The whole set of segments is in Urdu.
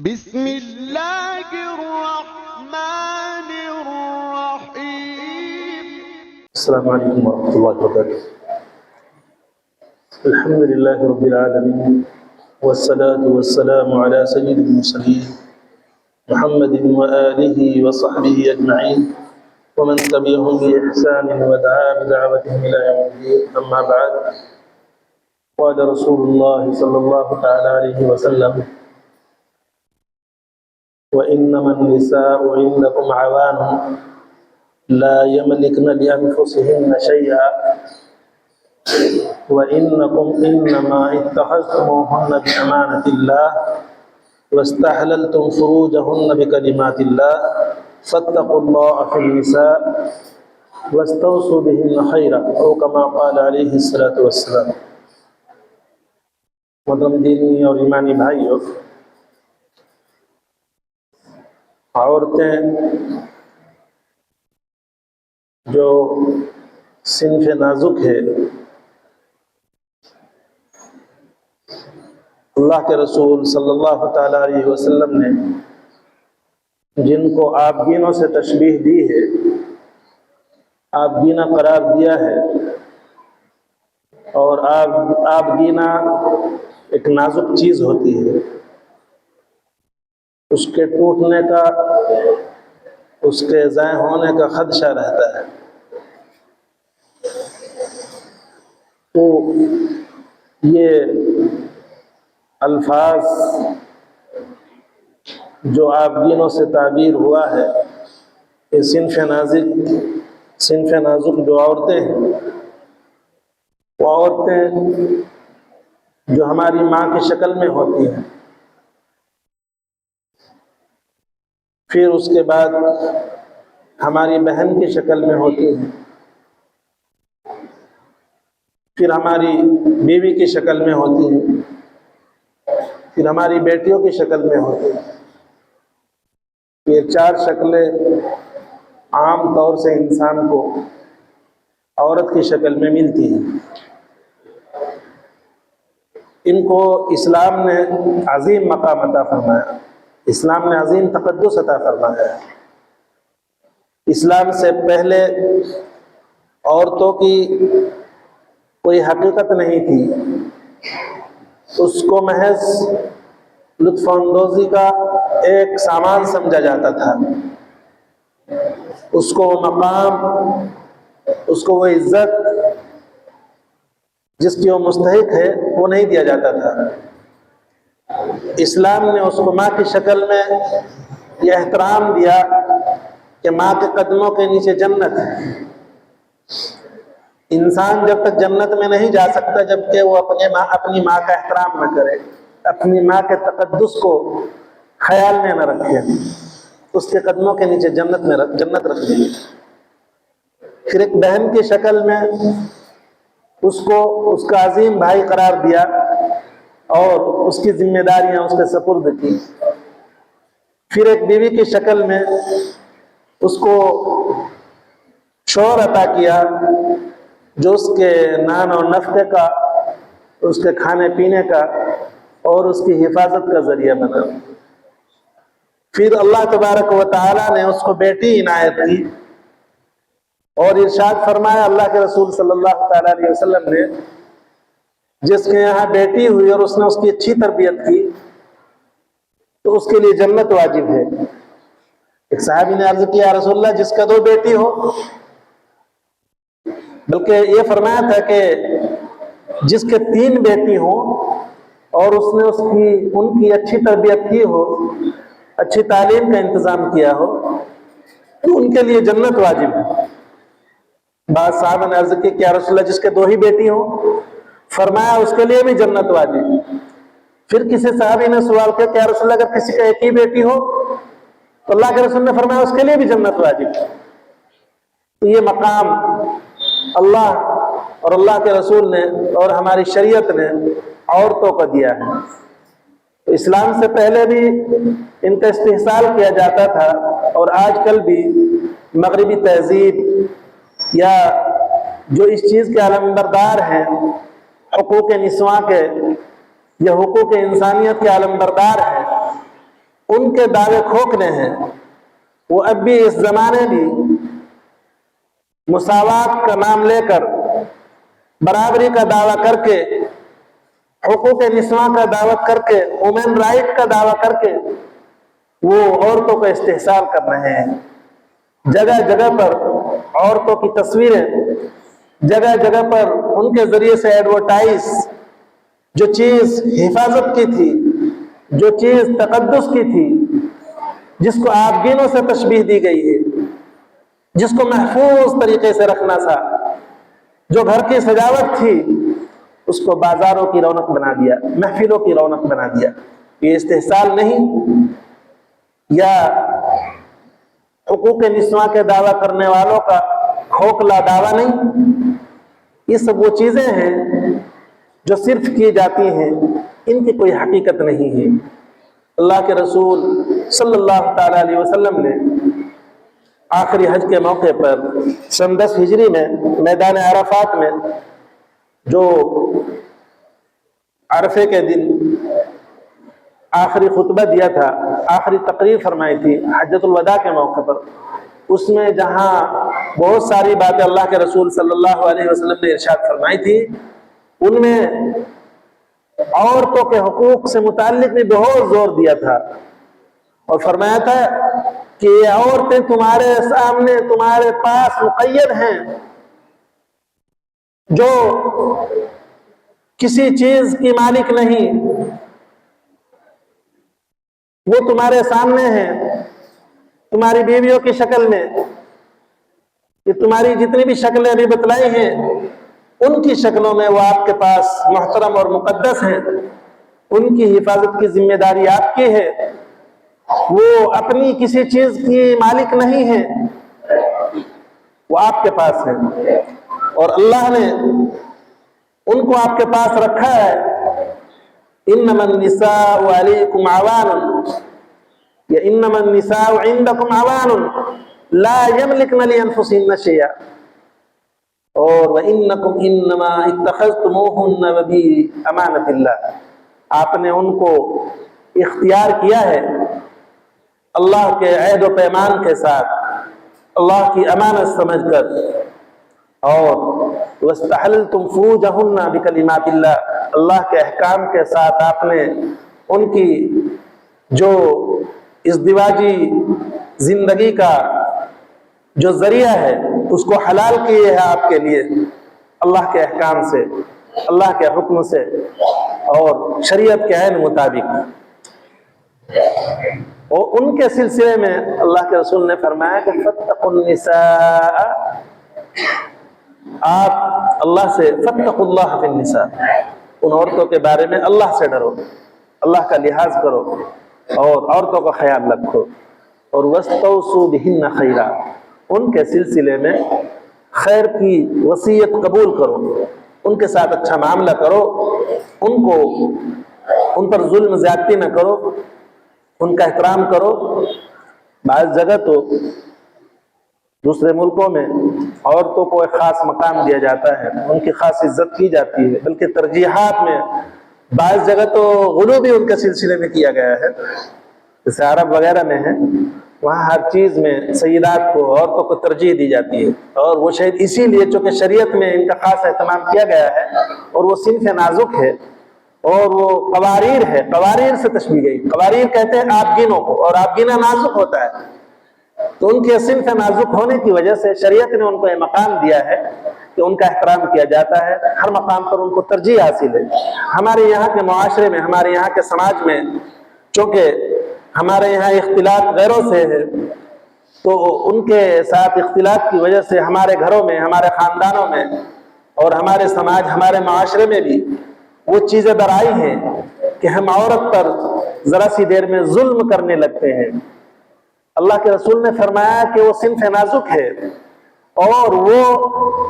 بسم اللہ الرحمن الرحیم۔ السلام علیکم ورحمۃ اللہ وبرکاتہ۔ الحمد للہ رب العالمین والصلاة والسلام علی سید المرسلین محمد وآلہ وصحبہ اجمعین ومن تبعهم بإحسان ودعا بدعوتهم إلى يوم الدين، أما بعد، قال رسول الله صلى الله تعالى عليه وسلم: وإنما النساء عندكم عوان لا يملكن لأنفسهن شيئا وإنكم إنما اتخذتموهن بأمانة الله واستحللتم فروجهن بكلمات الله فاتقوا الله في النساء واستوصوا بهن خيرا، أو كما قال عليه الصلاة والسلام۔ محترم دینی اور ایمانی بھائیوں، عورتیں جو صنف نازک ہے، اللہ کے رسول صلی اللہ تعالیٰ علیہ وسلم نے جن کو آبگینوں سے تشبیہ دی ہے، آبگینہ قرار دیا ہے، اور آبگینہ ایک نازک چیز ہوتی ہے، اس کے ٹوٹنے کا، اس کے ضائع ہونے کا خدشہ رہتا ہے۔ تو یہ الفاظ جو آبگینوں سے تعبیر ہوا ہے، یہ صنف نازک جو عورتیں ہیں، وہ عورتیں جو ہماری ماں کی شکل میں ہوتی ہیں، پھر اس کے بعد ہماری بہن کی شکل میں ہوتی ہیں، پھر ہماری بیوی کی شکل میں ہوتی ہیں، پھر ہماری بیٹیوں کی شکل میں ہوتی ہیں۔ یہ چار شکلیں عام طور سے انسان کو عورت کی شکل میں ملتی ہیں۔ ان کو اسلام نے عظیم مقام عطا فرمایا، اسلام نے عظیم تقدس عطا فرمایا ہے۔ اسلام سے پہلے عورتوں کی کوئی حقیقت نہیں تھی، اس کو محض لطف اندوزی کا ایک سامان سمجھا جاتا تھا، اس کو وہ مقام، اس کو وہ عزت جس کی وہ مستحق ہے وہ نہیں دیا جاتا تھا۔ اسلام نے اس کو ماں کی شکل میں یہ احترام دیا کہ ماں کے قدموں کے نیچے جنت ہے۔ انسان جب تک جنت میں نہیں جا سکتا جب کہ وہ اپنی ماں کا احترام نہ کرے، اپنی ماں کے تقدس کو خیال میں نہ رکھے، اس کے قدموں کے نیچے جنت رکھ دی۔ پھر ایک بہن کی شکل میں اس کو اس کا عظیم بھائی قرار دیا اور اس کی ذمہ داریاں اس کے سپرد کی۔ پھر ایک بیوی کی شکل میں اس کو شوہر عطا کیا جو اس کے نان اور نفقے کا، اس کے کھانے پینے کا اور اس کی حفاظت کا ذریعہ بنا۔ پھر اللہ تبارک و تعالیٰ نے اس کو بیٹی عنایت کی اور ارشاد فرمایا اللہ کے رسول صلی اللہ تعالیٰ علیہ وسلم نے، جس کے یہاں بیٹی ہوئی اور اس نے اس کی اچھی تربیت کی تو اس کے لیے جنت واجب ہے۔ ایک صحابی نے عرض کیا، رسول اللہ جس کا 2 بیٹی ہو، بلکہ یہ فرمایا تھا کہ جس کے 3 بیٹی ہوں اور اس نے ان کی اچھی تربیت کی ہو، اچھی تعلیم کا انتظام کیا ہو تو ان کے لیے جنت واجب ہے۔ بعض صحابہ نے عرض کی کہ یا رسول اللہ جس کے 2 ہی بیٹی ہوں، فرمایا اس کے لیے بھی جنت واجب۔ پھر کسی صحابی نے سوال کیا کہ یا رسول اللہ اگر کسی کا 1 ہی بیٹی ہو تو اللہ کے رسول نے فرمایا اس کے لیے بھی جنت واجب۔ تو یہ مقام اللہ اور اللہ کے رسول نے اور ہماری شریعت نے عورتوں کو دیا ہے۔ تو اسلام سے پہلے بھی ان کا استحصال کیا جاتا تھا، اور آج کل بھی مغربی تہذیب یا جو اس چیز کے علمبردار ہیں، حقوق نسواں کے یا حقوق انسانیت کے علمبردار ہیں، ان کے دعوے کھوکھنے ہیں، وہ اب بھی اس زمانے بھی مساوات کا نام لے کر، برابری کا دعویٰ کر کے، حقوق نسواں کا دعوت کر کے، وومن رائٹ کا دعویٰ کر کے وہ عورتوں کا استحصال کر رہے ہیں۔ جگہ جگہ پر عورتوں کی تصویریں، جگہ جگہ پر ان کے ذریعے سے ایڈورٹائز، جو چیز حفاظت کی تھی، جو چیز تقدس کی تھی، جس کو آبگینوں سے تشبیہ دی گئی ہے، جس کو محفوظ طریقے سے رکھنا تھا، جو گھر کی سجاوٹ تھی، اس کو بازاروں کی رونق بنا دیا، محفلوں کی رونق بنا دیا۔ یہ استحصال نہیں، یا حقوق نسواں کے دعویٰ کرنے والوں کا کھوکھلا دعویٰ نہیں، یہ سب وہ چیزیں ہیں جو صرف کی جاتی ہیں، ان کی کوئی حقیقت نہیں ہے۔ اللہ کے رسول صلی اللہ تعالیٰ علیہ وسلم نے آخری حج کے موقع پر سن 10 ہجری میں میدان عرفات میں جو عرفے کے دن آخری خطبہ دیا تھا، آخری تقریر فرمائی تھی حجۃ الوداع کے موقع پر، اس میں جہاں بہت ساری باتیں اللہ کے رسول صلی اللہ علیہ وسلم نے ارشاد فرمائی تھی، ان میں عورتوں کے حقوق سے متعلق بھی بہت زور دیا تھا، اور فرمایا تھا کہ یہ عورتیں تمہارے سامنے، تمہارے پاس مقید ہیں، جو کسی چیز کی مالک نہیں، وہ تمہارے سامنے ہیں تمہاری بیویوں کی شکل میں، یہ تمہاری جتنی بھی شکلیں ابھی بتلائی ہیں ان کی شکلوں میں وہ آپ کے پاس محترم اور مقدس ہیں، ان کی حفاظت کی ذمہ داری آپ کی ہے، وہ اپنی کسی چیز کی مالک نہیں ہے، وہ آپ کے پاس ہے، اور اللہ نے ان کو آپ کے پاس رکھا ہے۔ انما النساء علیکم عوان، یا انما النساء عندکم عوان لا یملکن لانفسہن شیئا، اور وَإِنَّكُمْ إِنَّمَا اتَّخَذْتُمُوهُنَّ وَبِأَمَانَةِ اللَّهِ، آپ نے ان کو اختیار کیا ہے اللہ کے عہد و پیمان کے ساتھ، اللہ کی امانت سمجھ کر، اور وَاسْتَحَلْتُمْ فُرُوجَهُنَّ بِكَلِمَاتِ اللَّهِ، اللہ کے احکام کے ساتھ آپ نے ان کی جو ازدواجی زندگی کا جو ذریعہ ہے اس کو حلال کیے ہے آپ کے لیے، اللہ کے احکام سے، اللہ کے حکم سے اور شریعت کے عین مطابق۔ اور ان کے سلسلے میں اللہ کے رسول نے فرمایا کہ فَاتَّقُوا النِّسَاءَ، آپ اللہ سے فَاتَّقُوا اللَّهَ فِي النِّسَاءِ، ان عورتوں کے بارے میں اللہ سے ڈرو، اللہ کا لحاظ کرو اور عورتوں کا خیال رکھو، اور وَاسْتَوْصُوا بِهِنَّ خَيْرًا، ان کے سلسلے میں خیر کی وصیت قبول کرو، ان کے ساتھ اچھا معاملہ کرو، ان پر ظلم زیادتی نہ کرو، ان کا احترام کرو۔ بعض جگہ تو دوسرے ملکوں میں عورتوں کو ایک خاص مقام دیا جاتا ہے، ان کی خاص عزت کی جاتی ہے، بلکہ ترجیحات میں بعض جگہ تو غلو بھی ان کے سلسلے میں کیا گیا ہے، جیسے عرب وغیرہ میں ہے، وہاں ہر چیز میں سیدات کو، عورتوں کو ترجیح دی جاتی ہے، اور وہ شاید اسی لیے چونکہ شریعت میں ان کا خاص اہتمام کیا گیا ہے، اور وہ صنف نازک ہے، اور وہ قواریر ہے، قواریر سے تشبیہ گئی، قواریر کہتے ہیں آبگینوں کو، اور آبگینہ نازک ہوتا ہے، تو ان کے صنف نازک ہونے کی وجہ سے شریعت نے ان کو یہ مقام دیا ہے کہ ان کا احترام کیا جاتا ہے، ہر مقام پر ان کو ترجیح حاصل ہے۔ ہمارے یہاں کے معاشرے میں، ہمارے یہاں کے سماج میں، چونکہ ہمارے یہاں اختلاط غیروں سے ہے، تو ان کے ساتھ اختلاط کی وجہ سے ہمارے گھروں میں، ہمارے خاندانوں میں اور ہمارے سماج، ہمارے معاشرے میں بھی وہ چیزیں آئی ہیں کہ ہم عورت پر ذرا سی دیر میں ظلم کرنے لگتے ہیں۔ اللہ کے رسول نے فرمایا کہ وہ صنف نازک ہے، اور وہ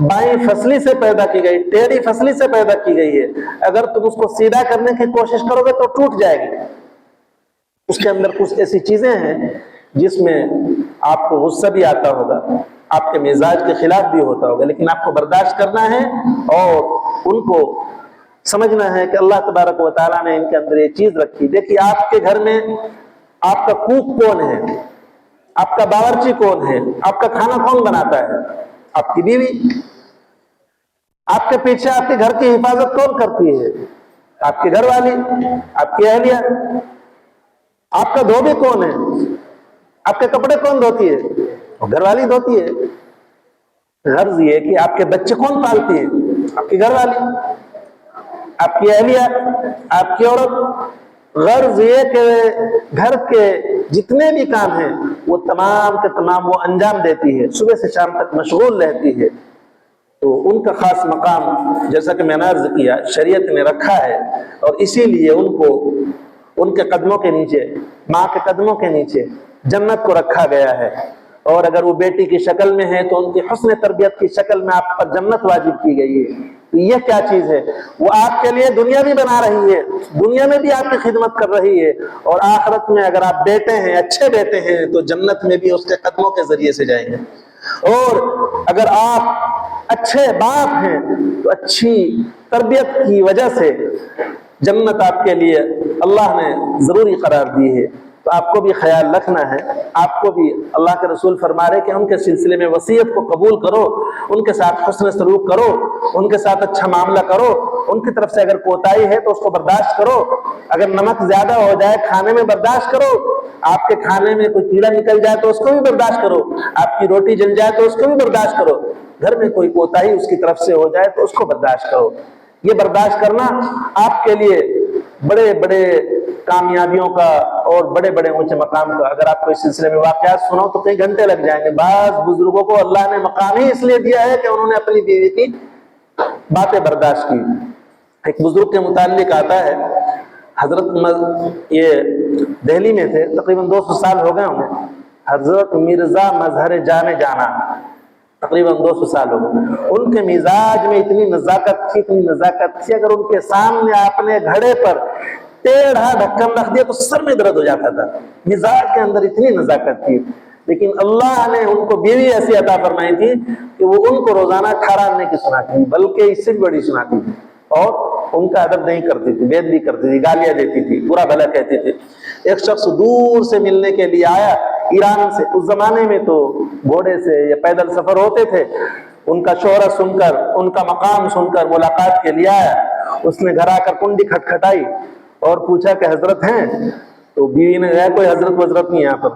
بائیں فصلی سے پیدا کی گئی، ٹیڑھی فصلی سے پیدا کی گئی ہے، اگر تم اس کو سیدھا کرنے کی کوشش کرو گے تو ٹوٹ جائے گی۔ اس کے اندر کچھ ایسی چیزیں ہیں جس میں آپ کو غصہ بھی آتا ہوگا، آپ کے مزاج کے خلاف بھی ہوتا ہوگا، لیکن آپ کو برداشت کرنا ہے اور ان کو سمجھنا ہے کہ اللہ تبارک و تعالیٰ نے ان کے اندر یہ چیز رکھی۔ دیکھیے آپ کے گھر میں آپ کا کوک کون ہے، آپ کا باورچی کون ہے، آپ کا کھانا کون بناتا ہے؟ آپ کی بیوی۔ آپ کے پیچھے آپ کے گھر کی حفاظت کون کرتی ہے؟ آپ کی گھر والی، آپ کی اہلیہ۔ آپ کا دھوبی کون ہے؟ آپ کے کپڑے کون دھوتی ہے؟ گھر والی دھوتی ہے۔ غرض یہ کہ آپ کے بچے کون پالتی ہے؟ آپ کی گھر والی، آپ کی اہلیہ، آپ کی عورت۔ غرض یہ کہ گھر کے جتنے بھی کام ہیں وہ تمام کے تمام وہ انجام دیتی ہے، صبح سے شام تک مشغول رہتی ہے۔ تو ان کا خاص مقام جیسا کہ میں نے عرض کیا شریعت نے رکھا ہے، اور اسی لیے ان کو ان کے قدموں کے نیچے، ماں کے قدموں کے نیچے جنت کو رکھا گیا ہے۔ اور اگر وہ بیٹی کی شکل میں ہے تو ان کی حسن تربیت کی شکل میں آپ پر جنت واجب کی گئی ہے۔ تو یہ کیا چیز ہے؟ وہ آپ کے لیے دنیا بھی بنا رہی ہے، دنیا میں بھی آپ کی خدمت کر رہی ہے، اور آخرت میں اگر آپ بیٹے ہیں، اچھے بیٹے ہیں، تو جنت میں بھی اس کے قدموں کے ذریعے سے جائیں گے۔ اور اگر آپ اچھے باپ ہیں تو اچھی تربیت کی وجہ سے جنت آپ کے لیے اللہ نے ضروری قرار دی ہے۔ تو آپ کو بھی خیال رکھنا ہے، آپ کو بھی اللہ کے رسول فرما رہے کہ ان کے سلسلے میں وصیت کو قبول کرو، ان کے ساتھ حسن سلوک کرو، ان کے ساتھ اچھا معاملہ کرو، ان کی طرف سے اگر کوتاہی ہے تو اس کو برداشت کرو، اگر نمک زیادہ ہو جائے کھانے میں برداشت کرو، آپ کے کھانے میں کوئی کیڑا نکل جائے تو اس کو بھی برداشت کرو، آپ کی روٹی جل جائے تو اس کو بھی برداشت کرو، گھر میں کوئی کوتاہی اس کی طرف سے ہو جائے تو اس کو برداشت کرو۔ یہ برداشت کرنا آپ کے لیے بڑے بڑے کامیابیوں کا اور بڑے بڑے اونچے مقام کا، اگر آپ کو اس سلسلے میں واقعات سنو تو کئی گھنٹے لگ جائیں گے۔ بعض بزرگوں کو اللہ نے مقام ہی اس لیے دیا ہے کہ انہوں نے اپنی بیوی کی باتیں برداشت کی۔ ایک بزرگ کے متعلق آتا ہے، حضرت یہ دہلی میں تھے، تقریباً 200 سال ہو گئے ہوں گے، حضرت مرزا مظہر جان جانا، تقریباً 200 سال ہو گئے۔ ان کے مزاج میں اتنی نزاکت تھی، اتنی نزاکت تھی، اگر ان کے سامنے آپ نے گھڑے پر ٹیڑھا ڈھکن رکھ دیا تو سر میں درد ہو جاتا تھا۔ مزاج کے اندر اتنی نزاکت تھی، لیکن اللہ نے ان کو بیوی ایسی عطا فرمائی تھی کہ وہ ان کو روزانہ 18 آنے کی سناتی تھی، بلکہ اس سے بھی بڑی سناتی تھی، اور ان کا ادب نہیں کرتی تھی، بید بھی کرتی تھی، گالیاں دیتی تھی، برا بھلا کہتی تھی۔ ایک شخص دور سے ملنے کے لیے آیا ایران سے، اس زمانے میں تو گھوڑے سے یا پیدل سفر ہوتے تھے، ان کا شہرت سن کر، ان کا مقام سن کر ملاقات کے لیے آیا۔ اس نے گھر آ کر کنڈی کھٹکھٹائی اور پوچھا کہ حضرت ہیں؟ تو بیوی نے کہا کوئی حضرت وزرت نہیں یہاں پر،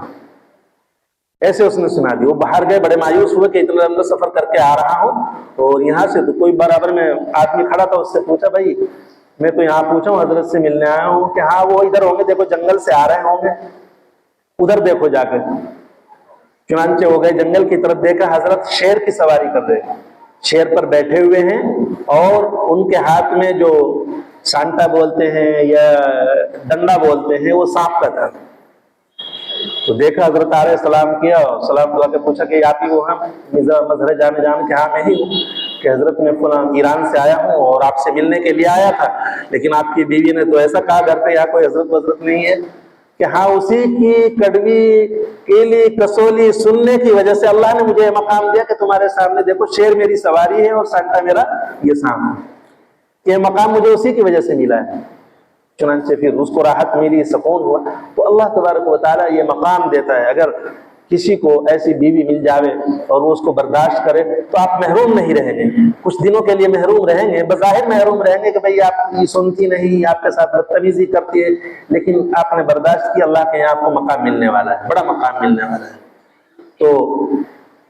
ایسے اس نے سنا دی۔ وہ باہر گئے، بڑے مایوس ہوئے کہ اتنا لمبا سفر کر کے آ رہا ہوں اور یہاں سے تو کوئی برابر میں آدمی کھڑا تھا، اس سے پوچھا بھائی میں تو یہاں پوچھا ہوں، حضرت سے ملنے آیا ہوں کہ ہاں وہ ادھر ہوں گے، دیکھو جنگل سے آ رہے ہوں گے، ادھر دیکھو جا کے۔ چنانچہ ہو گئے جنگل کی طرف، دیکھا حضرت شیر کی سواری کر رہے ہیں، شیر پر بیٹھے ہوئے ہیں، اور ان کے ہاتھ میں جو سانٹا بولتے ہیں یا ڈنڈا بولتے ہیں وہ سانپ کا تھا۔ تو دیکھا حضرت علیہ السلام کیا، سلام دعا کے پوچھا کہ آپ ہی وہ ہیں مرزا مظہر جان جان؟ کہ ہاں میں ہی ہوں۔ کہ حضرت میں فلاں ایران سے آیا ہوں اور آپ سے ملنے کے لیے آیا تھا، لیکن آپ کی بیوی نے تو ایسا کہا گھر پہ یہاں کوئی حضرت وزرت نہیں ہے۔ کہ ہاں اسی کی کڑوی کیلی کسولی سننے کی وجہ سے اللہ نے مجھے یہ مقام دیا کہ تمہارے سامنے دیکھو شیر میری سواری ہے اور سانٹا میرا یہ سانپ ہے، کہ یہ مقام مجھے اسی کی وجہ سے ملا ہے۔ چنانچہ پھر اس کو راحت ملی، سکون ہوا۔ تو اللہ تبارک و تعالیٰ یہ مقام دیتا ہے، اگر کسی کو ایسی بیوی مل جاوے اور وہ اس کو برداشت کرے تو آپ محروم نہیں رہیں گے، کچھ دنوں کے لیے محروم رہیں گے، بظاہر محروم رہیں گے کہ بھئی آپ کی سنتی نہیں، آپ کے ساتھ بدتمیزی کرتی ہے، لیکن آپ نے برداشت کی، اللہ کے یہاں آپ کو مقام ملنے والا ہے، بڑا مقام ملنے والا ہے۔ تو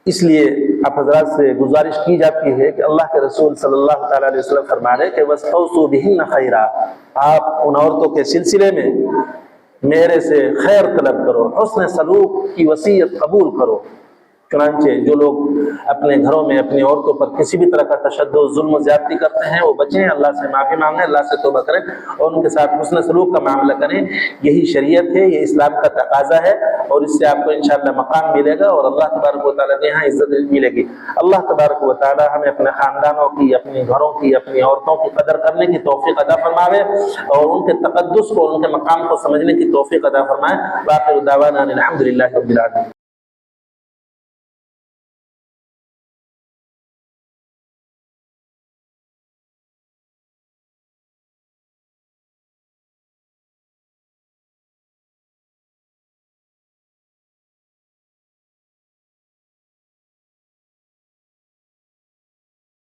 اس لیے آپ حضرات سے گزارش کی جاتی ہے کہ اللہ کے رسول صلی اللہ تعالیٰ علیہ وسلم فرما رہے کہ وَاسْتَوْصُوا بِهِنَّ خَيْرًا، آپ ان عورتوں کے سلسلے میں میرے سے خیر طلب کرو، حسن سلوک کی وصیت قبول کرو۔ چنانچہ جو لوگ اپنے گھروں میں اپنی عورتوں پر کسی بھی طرح کا تشدد، ظلم و زیادتی کرتے ہیں وہ بچیں، اللہ سے معافی مانگیں، اللہ سے توبہ کریں اور ان کے ساتھ حسن سلوک کا معاملہ کریں۔ یہی شریعت ہے، یہ اسلام کا تقاضا ہے، اور اس سے آپ کو انشاءاللہ مقام ملے گا اور اللہ تبارک و تعالیٰ کے یہاں عزت ملے گی۔ اللہ تبارک و تعالیٰ ہمیں اپنے خاندانوں کی، اپنے گھروں کی، اپنی عورتوں کی قدر کرنے کی توفیق عطا فرماوے اور ان کے تقدس کو، ان کے مقام کو سمجھنے کی توفیق عطا فرمائے۔ وآخر دعوانا الحمدللہ رب العالمین۔